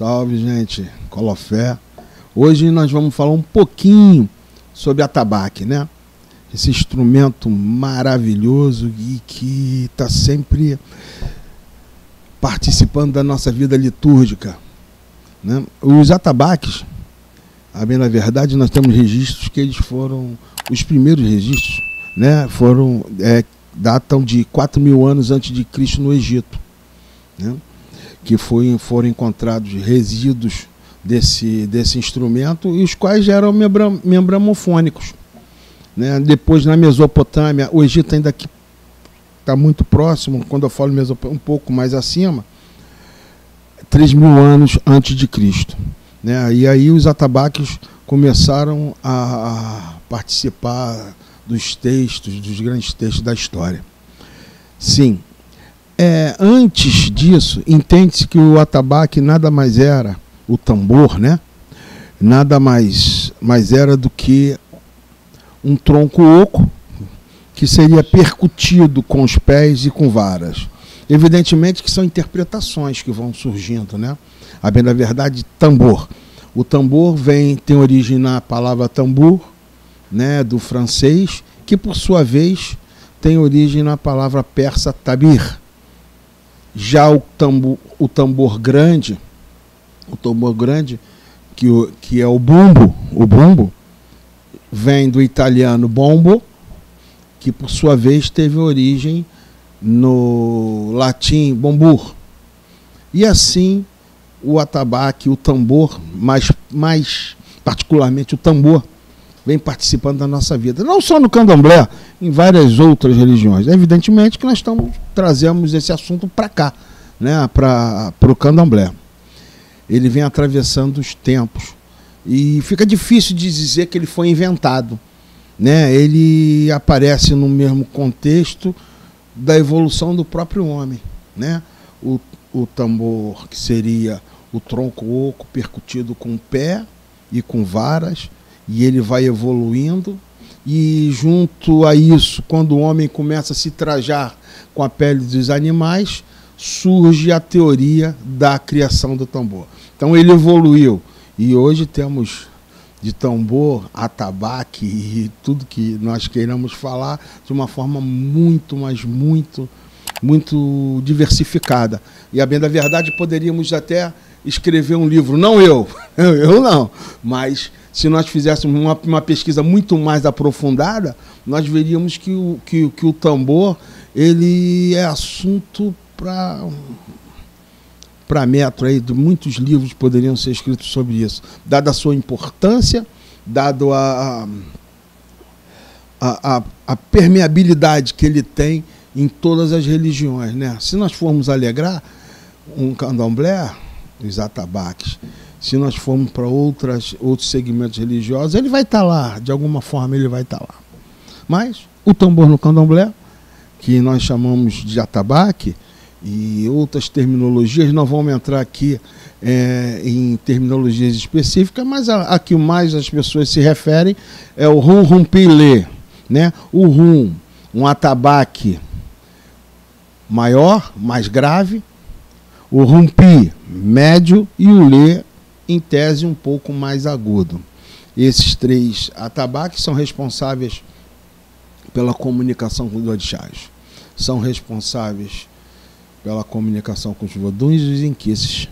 Salve, gente. Colofé. Hoje nós vamos falar um pouquinho sobre atabaque, né? Esse instrumento maravilhoso e que está sempre participando da nossa vida litúrgica, né? Os atabaques, a bem na verdade, nós temos registros que eles foram, os primeiros registros, né? Datam de 4.000 anos antes de Cristo no Egito, né? Que foram encontrados resíduos desse instrumento, e os quais já eram membramofônicos, né? Depois, na Mesopotâmia, o Egito ainda está muito próximo, quando eu falo Mesopotâmia, um pouco mais acima, 3.000 anos antes de Cristo, né? E aí os atabaques começaram a participar dos textos, dos grandes textos da história. Sim. Antes disso, entende-se que o atabaque nada mais era, o tambor, né? Nada mais era do que um tronco oco que seria percutido com os pés e com varas. Evidentemente que são interpretações que vão surgindo, né? A bem da verdade, tambor. O tambor tem origem na palavra tambour, né? Do francês, que por sua vez tem origem na palavra persa tabir. Já o tambor grande, que é o bumbo, vem do italiano bombo, que por sua vez teve origem no latim bombur. E assim o atabaque, o tambor, mais particularmente o tambor, vem participando da nossa vida. Não só no candomblé, em várias outras religiões. Evidentemente que nós trazemos esse assunto para cá, né, para o candomblé. Ele vem atravessando os tempos. E fica difícil de dizer que ele foi inventado, né? Ele aparece no mesmo contexto da evolução do próprio homem, né? O tambor, que seria o tronco oco percutido com o pé e com varas, e ele vai evoluindo, e junto a isso, quando o homem começa a se trajar com a pele dos animais, surge a teoria da criação do tambor. Então ele evoluiu, e hoje temos de tambor, atabaque e tudo que nós queiramos falar de uma forma muito, mas muito diversificada. E a bem da verdade poderíamos até escrever um livro, não eu não, mas se nós fizéssemos uma pesquisa muito mais aprofundada, nós veríamos que o tambor ele é assunto para metro aí, de muitos livros poderiam ser escritos sobre isso, dada a sua importância, dado a permeabilidade que ele tem em todas as religiões, né? Se nós formos alegrar um candomblé, os atabaques, se nós formos para outros segmentos religiosos, ele vai estar lá, de alguma forma ele vai estar lá. Mas o tambor no candomblé, que nós chamamos de atabaque, e outras terminologias, não vamos entrar aqui em terminologias específicas, mas a que mais as pessoas se referem é o rum-rum-pi-lê, né? O rum, um atabaque maior, mais grave, o rum-pi, médio, e o lê, em tese, um pouco mais agudo. Esses três atabaques são responsáveis pela comunicação com os orixás, são responsáveis pela comunicação com os voduns e os inquices,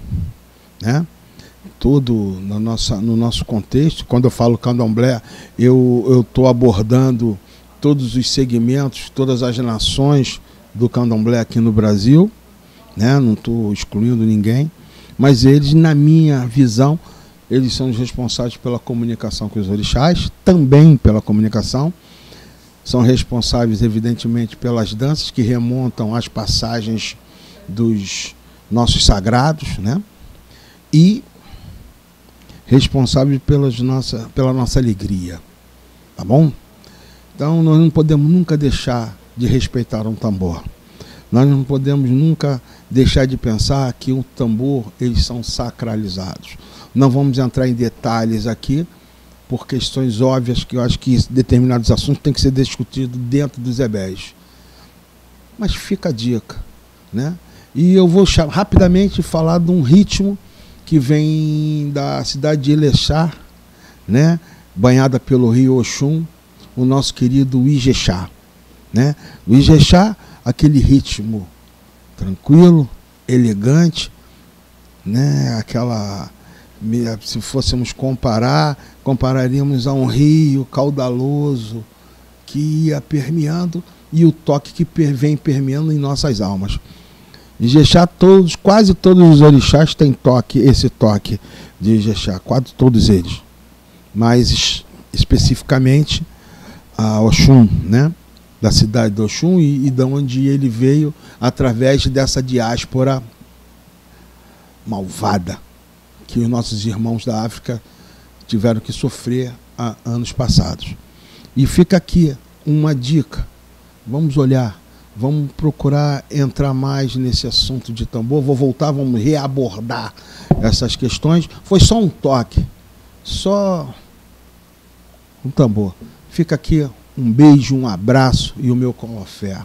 né? Tudo no nosso contexto. Quando eu falo candomblé, eu estou abordando todos os segmentos, todas as nações do candomblé aqui no Brasil, né? Não estou excluindo ninguém, mas eles, na minha visão, eles são os responsáveis pela comunicação com os orixás, também pela comunicação, são responsáveis, evidentemente, pelas danças que remontam às passagens dos nossos sagrados, né? E responsáveis pela nossa alegria, tá bom? Então nós não podemos nunca deixar de respeitar um tambor. Nós não podemos nunca deixar de pensar que o tambor, eles são sacralizados. Não vamos entrar em detalhes aqui, por questões óbvias, que eu acho que determinados assuntos têm que ser discutidos dentro dos EBEs. Mas fica a dica, né? E eu vou rapidamente falar de um ritmo que vem da cidade de Elexá, né? Banhada pelo rio Oxum, o nosso querido Ijexá, né? O Ijexá, aquele ritmo tranquilo, elegante, né? Aquela, se fôssemos compararíamos a um rio caudaloso que ia permeando, e o toque que vem permeando em nossas almas. Ijexá, quase todos os orixás têm esse toque de Ijexá, quase todos eles. Mas especificamente a Oxum, né? Da cidade de Oxum, e de onde ele veio através dessa diáspora malvada que os nossos irmãos da África tiveram que sofrer há anos passados. E fica aqui uma dica: vamos olhar, vamos procurar entrar mais nesse assunto de tambor. Vou voltar, vamos reabordar essas questões. Foi só um toque, só um tambor. Fica aqui um beijo, um abraço e o meu colofé.